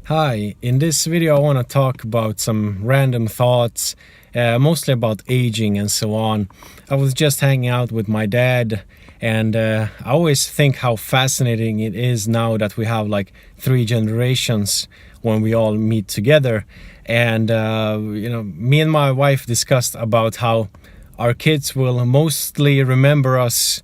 Hi, in this video I want to talk about some random thoughts, mostly about aging and so on. I was just hanging out with my dad, and I always think how fascinating it is now that we have like 3 generations when we all meet together. And me and my wife discussed about how our kids will mostly remember us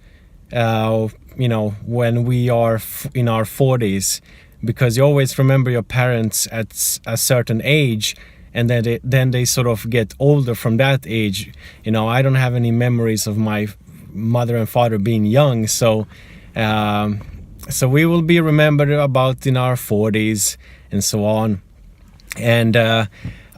when we are in our 40s, because you always remember your parents at a certain age, and then they sort of get older from that age. I don't have any memories of my mother and father being young, so we will be remembered about in our 40s and so on. And I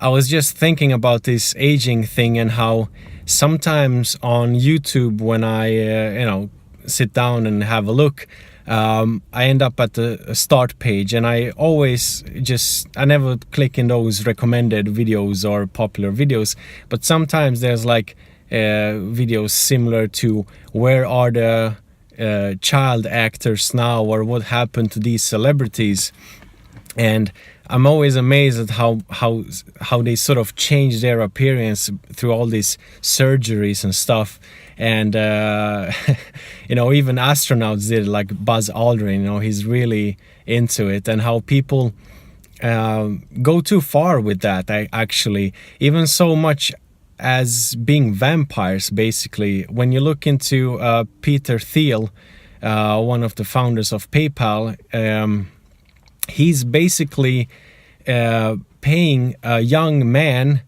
was just thinking about this aging thing, and how sometimes on YouTube, when I sit down and have a look, I end up at the start page, and I never click in those recommended videos or popular videos, but sometimes there's like videos similar to where are the child actors now, or what happened to these celebrities. And I'm always amazed at how they sort of change their appearance through all these surgeries and stuff. And even astronauts did, like Buzz Aldrin. He's really into it, and how people go too far with that. Actually, even so much as being vampires. Basically, when you look into Peter Thiel, one of the founders of PayPal, he's basically paying a young man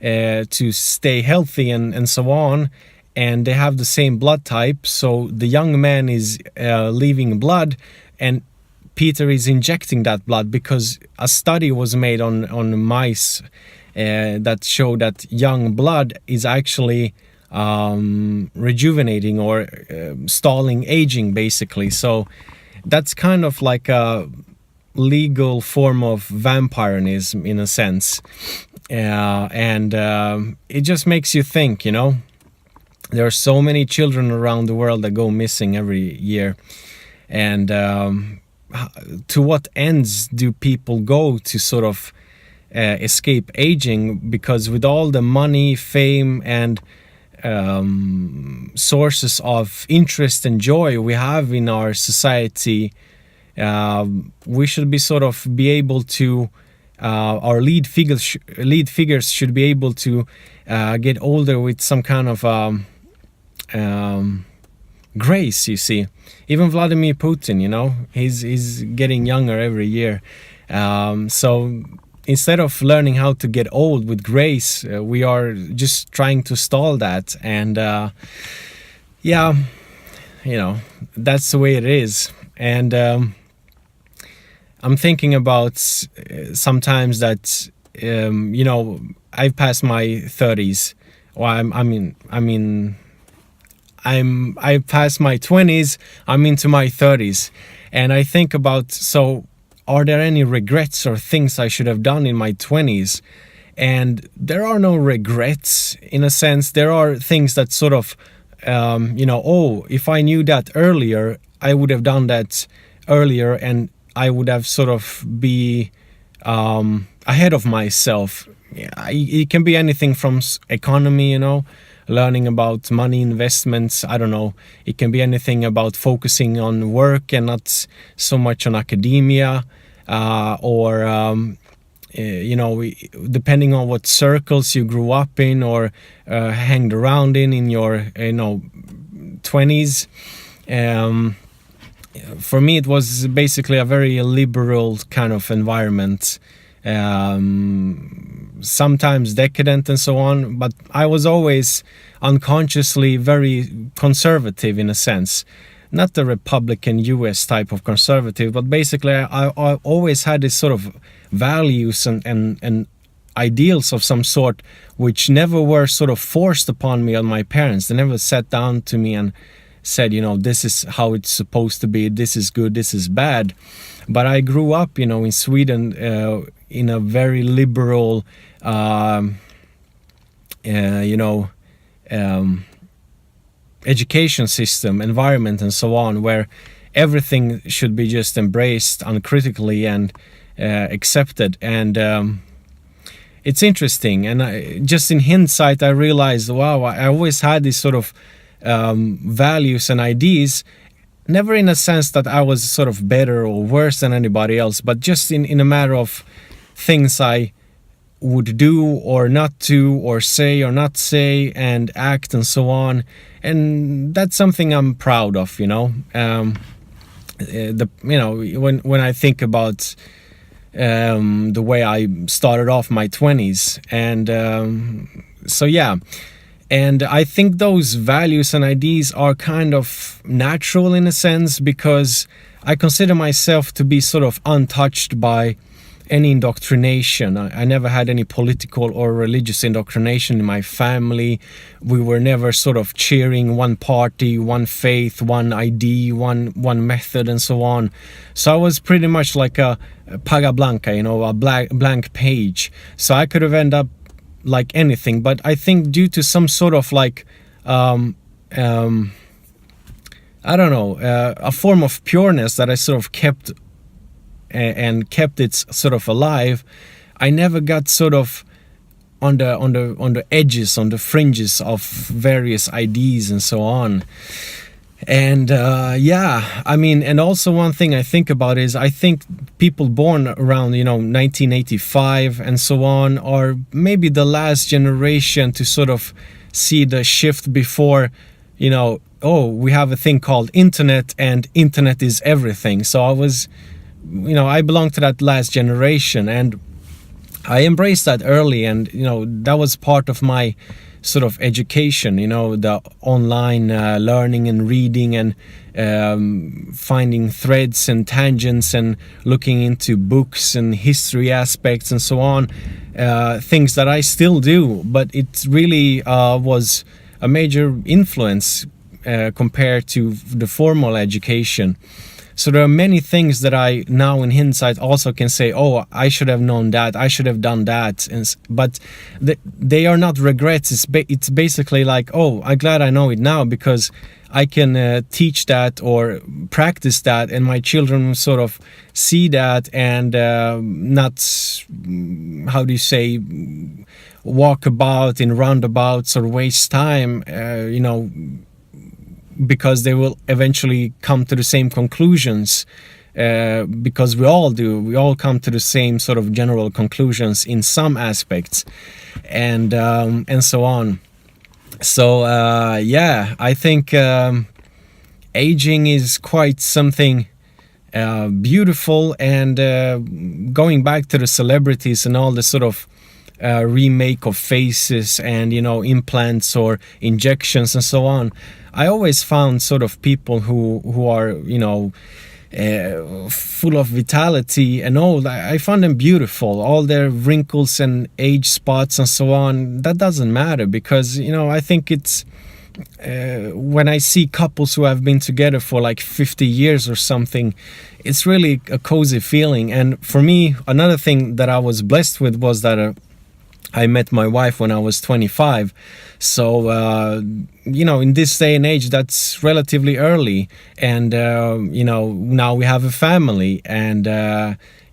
to stay healthy and so on. And they have the same blood type, so the young man is leaving blood, and Peter is injecting that blood, because a study was made on mice that showed that young blood is actually rejuvenating or stalling aging, basically. So that's kind of like a legal form of vampirism in a sense, and it just makes you think. There are so many children around the world that go missing every year. And to what ends do people go to sort of escape aging? Because with all the money, fame, and sources of interest and joy we have in our society, we should be able to, our lead figures should be able to get older with some kind of grace. You see, even Vladimir Putin, he's getting younger every year. So instead of learning how to get old with grace, we are just trying to stall that. And that's the way it is. And I'm thinking about sometimes that I've passed my 30s. Well, I've passed my 20s, I'm into my 30s, and I think about, so are there any regrets or things I should have done in my 20s? And there are no regrets, in a sense. There are things that sort of, if I knew that earlier, I would have done that earlier, and I would have sort of be ahead of myself. It can be anything from economy, learning about money, investments. I don't know. It can be anything about focusing on work and not so much on academia, or depending on what circles you grew up in or hanged around in your 20s. For me, it was basically a very liberal kind of environment. Sometimes decadent and so on, but I was always unconsciously very conservative, in a sense. Not the Republican US type of conservative, but basically I always had this sort of values and ideals of some sort, which never were sort of forced upon me on my parents. They never sat down to me and said, this is how it's supposed to be, this is good, this is bad. But I grew up, in Sweden, in a very liberal, education system, environment, and so on, where everything should be just embraced uncritically, and accepted. And it's interesting. And just in hindsight, I realized, wow, I always had these sort of values and ideas, never in a sense that I was sort of better or worse than anybody else, but just in a matter of things I would do or not do, or say or not say, and act and so on. And that's something I'm proud of, when I think about the way I started off my 20s. And so yeah, and I think those values and ideas are kind of natural in a sense, because I consider myself to be sort of untouched by any indoctrination. I never had any political or religious indoctrination in my family. We were never sort of cheering one party, one faith, one ID, one method, and so on. So I was pretty much like a paga blanca, a blank page. So I could have ended up like anything. But I think due to some sort of like I don't know, a form of pureness that I sort of kept it sort of alive, I never got sort of on the edges, on the fringes of various ideas and so on. And and also one thing I think about is, I think people born around 1985 and so on are maybe the last generation to sort of see the shift before, we have a thing called internet, and internet is everything. So I belong to that last generation, and I embraced that early, and that was part of my sort of education, the online learning and reading, and finding threads and tangents, and looking into books and history aspects and so on, things that I still do, but it really was a major influence compared to the formal education. So there are many things that I now in hindsight also can say, oh, I should have known that, I should have done that. But they are not regrets. It's basically like, oh, I'm glad I know it now, because I can teach that or practice that, and my children will sort of see that, and not, how do you say, walk about in roundabouts or waste time, because they will eventually come to the same conclusions, because we all do. We all come to the same sort of general conclusions in some aspects, and so on. So I think aging is quite something beautiful, and going back to the celebrities and all the sort of remake of faces and implants or injections and so on, I always found sort of people who are full of vitality and all. I found them beautiful. All their wrinkles and age spots and so on, that doesn't matter, because I think it's when I see couples who have been together for like 50 years or something, it's really a cozy feeling. And for me, another thing that I was blessed with was that I met my wife when I was 25. So, in this day and age, that's relatively early. And, now we have a family, and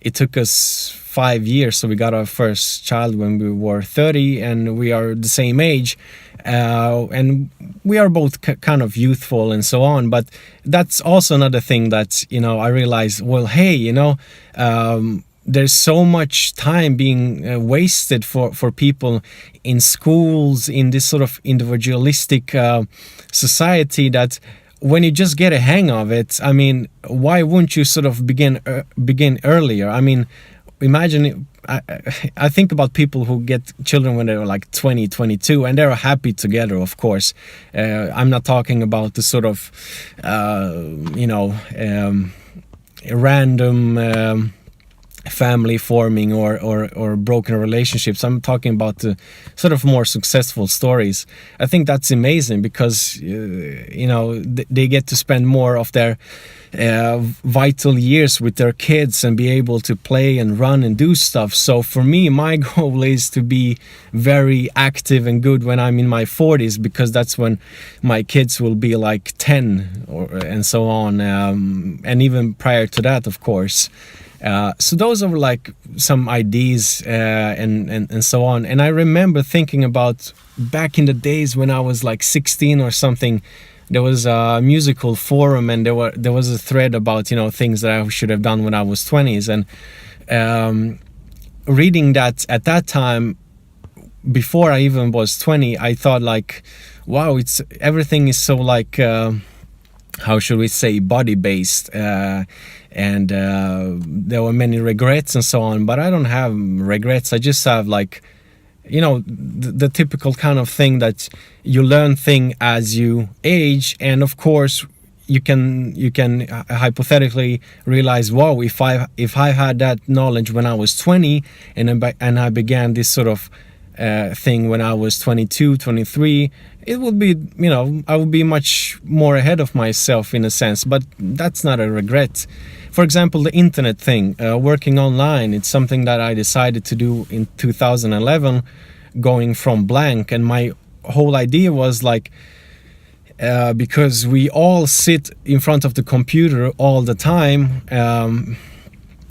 it took us 5 years. So we got our first child when we were 30, and we are the same age. And we are both kind of youthful and so on. But that's also another thing that, I realized, well, hey, there's so much time being wasted for people in schools, in this sort of individualistic society, that when you just get a hang of it, I mean, why wouldn't you sort of begin earlier? I mean, imagine, I think about people who get children when they're like 20, 22, and they're happy together, of course. I'm not talking about the sort of, random family forming or broken relationships. I'm talking about the sort of more successful stories. I think that's amazing, because they get to spend more of their vital years with their kids and be able to play and run and do stuff. So for me, my goal is to be very active and good when I'm in my 40s, because that's when my kids will be like 10 and so on, and even prior to that, of course. So those are like some ideas and so on. And I remember thinking about back in the days when I was like 16 or something. There was a musical forum, and there was a thread about, you know, things that I should have done when I was 20s. And reading that at that time, before I even was 20, I thought like, wow, everything is so like, how should we say, body based, and there were many regrets and so on. But I don't have regrets. I just have like, you know, the typical kind of thing that you learn thing as you age. And of course you can hypothetically realize, wow, if I had that knowledge when I was 20 and I began this sort of thing when I was 22, 23, it would be, you know, I would be much more ahead of myself in a sense. But that's not a regret. For example, the internet thing, working online, it's something that I decided to do in 2011, going from blank. And my whole idea was like, because we all sit in front of the computer all the time,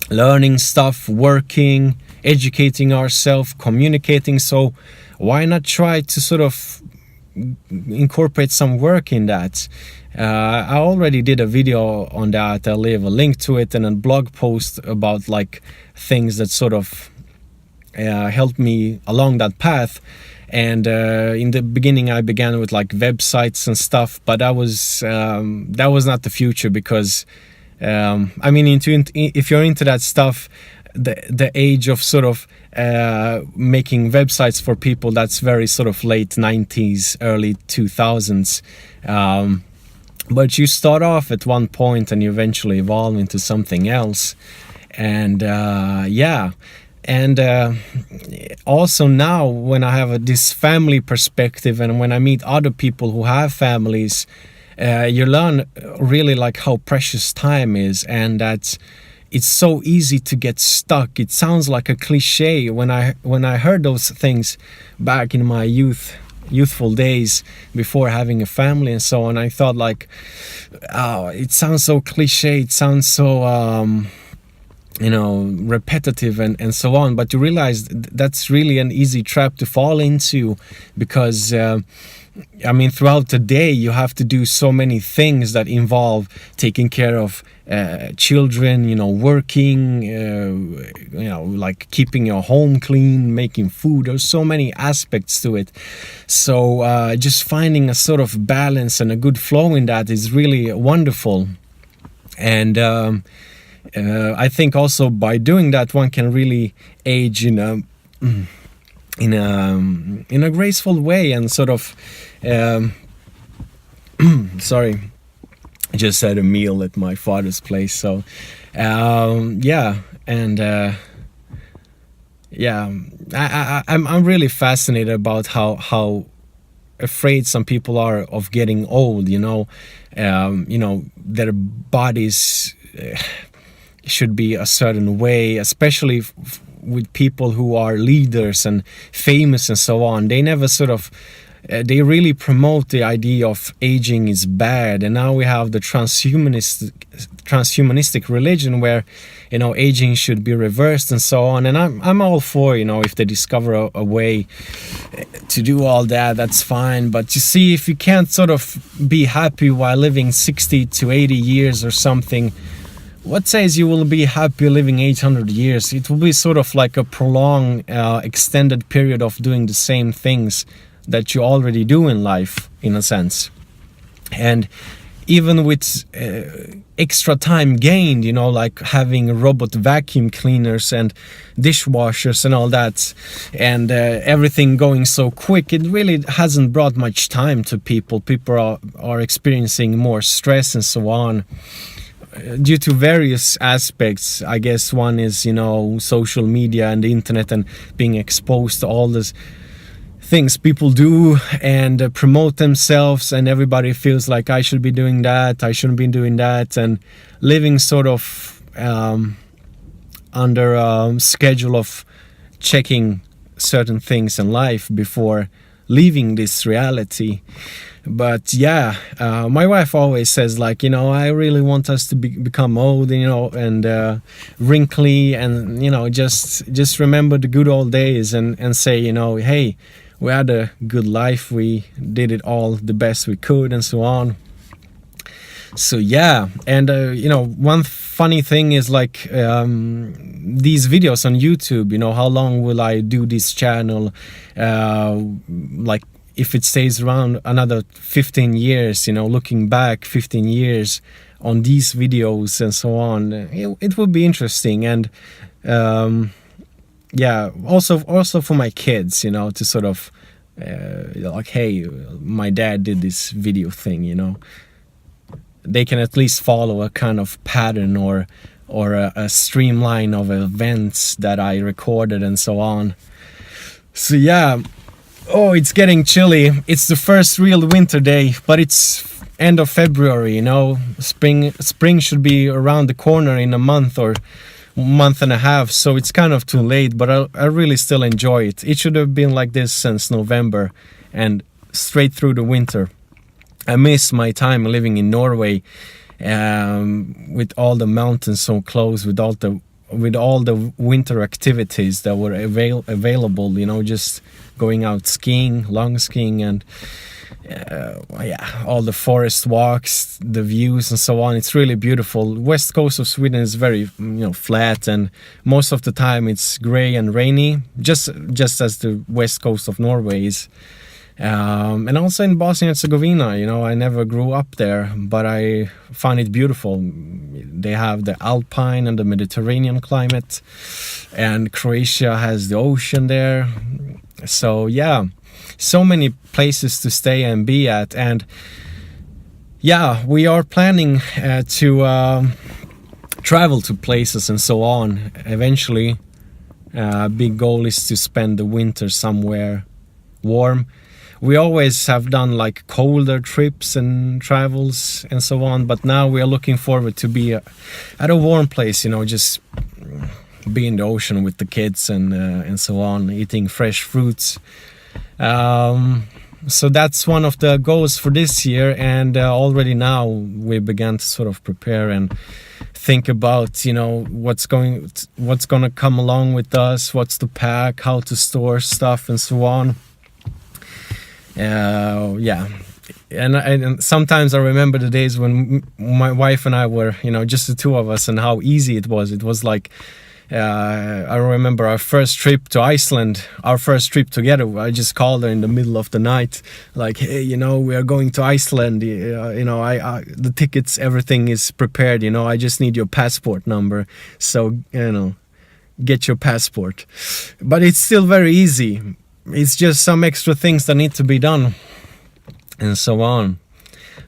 learning stuff, working, educating ourselves, communicating. So why not try to sort of incorporate some work in that? I already did a video on that. I'll leave a link to it, and a blog post about like things that sort of helped me along that path. And in the beginning I began with like websites and stuff, but that was not the future, because I mean, if you're into that stuff, the age of sort of making websites for people, that's very sort of late 90s, early 2000s. But you start off at one point and you eventually evolve into something else. And and also now when I have this family perspective, and when I meet other people who have families, you learn really like how precious time is, and that it's so easy to get stuck. It sounds like a cliche. When I heard those things back in my youthful days before having a family and so on, I thought like, oh, it sounds so cliche, it sounds so you know, repetitive and so on. But you realize that's really an easy trap to fall into, because I mean, throughout the day you have to do so many things that involve taking care of children, you know, working, you know, like keeping your home clean, making food. There's so many aspects to it. So just finding a sort of balance and a good flow in that is really wonderful. And I think also by doing that, one can really age in a graceful way, and sort of sorry, I just had a meal at my father's place. So yeah, and yeah, I'm really fascinated about how afraid some people are of getting old. You know, their bodies should be a certain way, especially with people who are leaders and famous and so on. They never sort of they really promote the idea of aging is bad. And now we have the transhumanistic religion where, you know, aging should be reversed and so on. And I'm all for, you know, if they discover a way to do all that, that's fine. But you see, if you can't sort of be happy while living 60 to 80 years or something, what says you will be happy living 800 years? It will be sort of like a prolonged, extended period of doing the same things that you already do in life, in a sense. And even with extra time gained, you know, like having robot vacuum cleaners and dishwashers and all that, and everything going so quick, it really hasn't brought much time to people. People are experiencing more stress and so on, due to various aspects. I guess one is, you know, social media and the internet and being exposed to all these things people do and promote themselves, and everybody feels like I should be doing that, I shouldn't be doing that, and living sort of under a schedule of checking certain things in life before leaving this reality. But yeah, my wife always says, like, I really want us to become old, and wrinkly, and just remember the good old days, and say, hey, we had a good life, we did it all the best we could, and so on. So yeah, and one funny thing is, like, these videos on YouTube, how long will I do this channel? Like, if it stays around another 15 years, looking back 15 years on these videos and so on, it would be interesting. And yeah, also for my kids, to sort of like, hey, my dad did this video thing, they can at least follow a kind of pattern or a streamline of events that I recorded and so on. So yeah, oh, it's getting chilly. It's the first real winter day, but it's end of February, Spring should be around the corner in a month or month and a half, so it's kind of too late, but I really still enjoy it. It should have been like this since November and straight through the winter. I miss my time living in Norway, with all the mountains so close, with all the winter activities that were available, just going out skiing, long skiing, and yeah, all the forest walks, the views and so on. It's really beautiful. West coast of Sweden is very flat, and most of the time it's gray and rainy, just as the west coast of Norway is. And also in Bosnia and Herzegovina, I never grew up there, but I find it beautiful. They have the Alpine and the Mediterranean climate, and Croatia has the ocean there. So yeah, so many places to stay and be at. And yeah, we are planning to travel to places and so on eventually. Big goal is to spend the winter somewhere warm. We always have done like colder trips and travels and so on, but now we are looking forward to be at a warm place, just be in the ocean with the kids and so on, eating fresh fruits. So that's one of the goals for this year, and already now we began to sort of prepare and think about what's going to come along with us, what's to pack, how to store stuff and so on. Yeah, and sometimes I remember the days when my wife and I were, just the two of us, and how easy it was. It was like, I remember our first trip to Iceland, our first trip together. I just called her in the middle of the night, like, hey, we are going to Iceland. The tickets, everything is prepared. I just need your passport number. So, get your passport. But it's still very easy. It's just some extra things that need to be done and so on.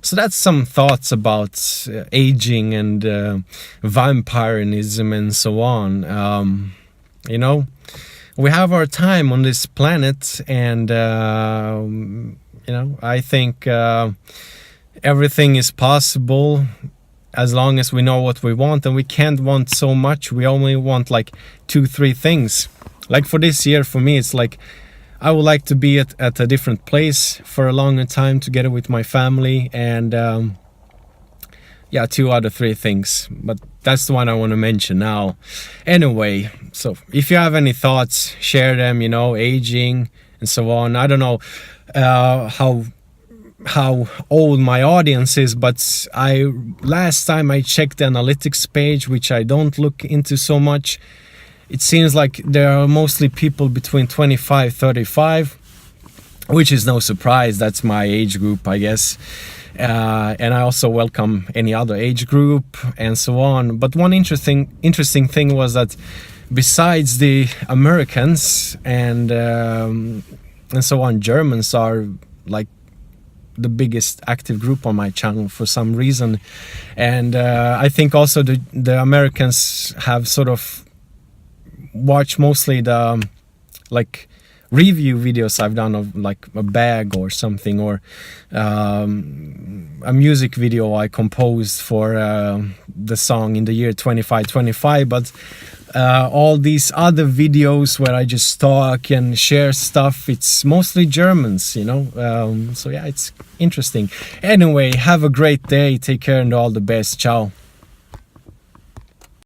So that's some thoughts about aging and vampirism and so on. We have our time on this planet, and I think everything is possible as long as we know what we want, and we can't want so much. We only want like 2-3 things. Like for this year, for me, it's like I would like to be at a different place for a longer time together with my family, and 2 out of 3 things, but that's the one I want to mention now. Anyway, so if you have any thoughts, share them, aging and so on. I don't know how old my audience is, but last time I checked the analytics page, which I don't look into so much, it seems like there are mostly people between 25-35, which is no surprise. That's my age group, I guess. And I also welcome any other age group and so on. But one interesting thing was that besides the Americans and so on, Germans are like the biggest active group on my channel for some reason. And I think also the Americans have sort of watch mostly the like review videos I've done of like a bag or something, or a music video I composed for the song in the year 2525. But all these other videos where I just talk and share stuff, it's mostly Germans, you know. So yeah, it's interesting. Anyway, have a great day, take care, and all the best. Ciao.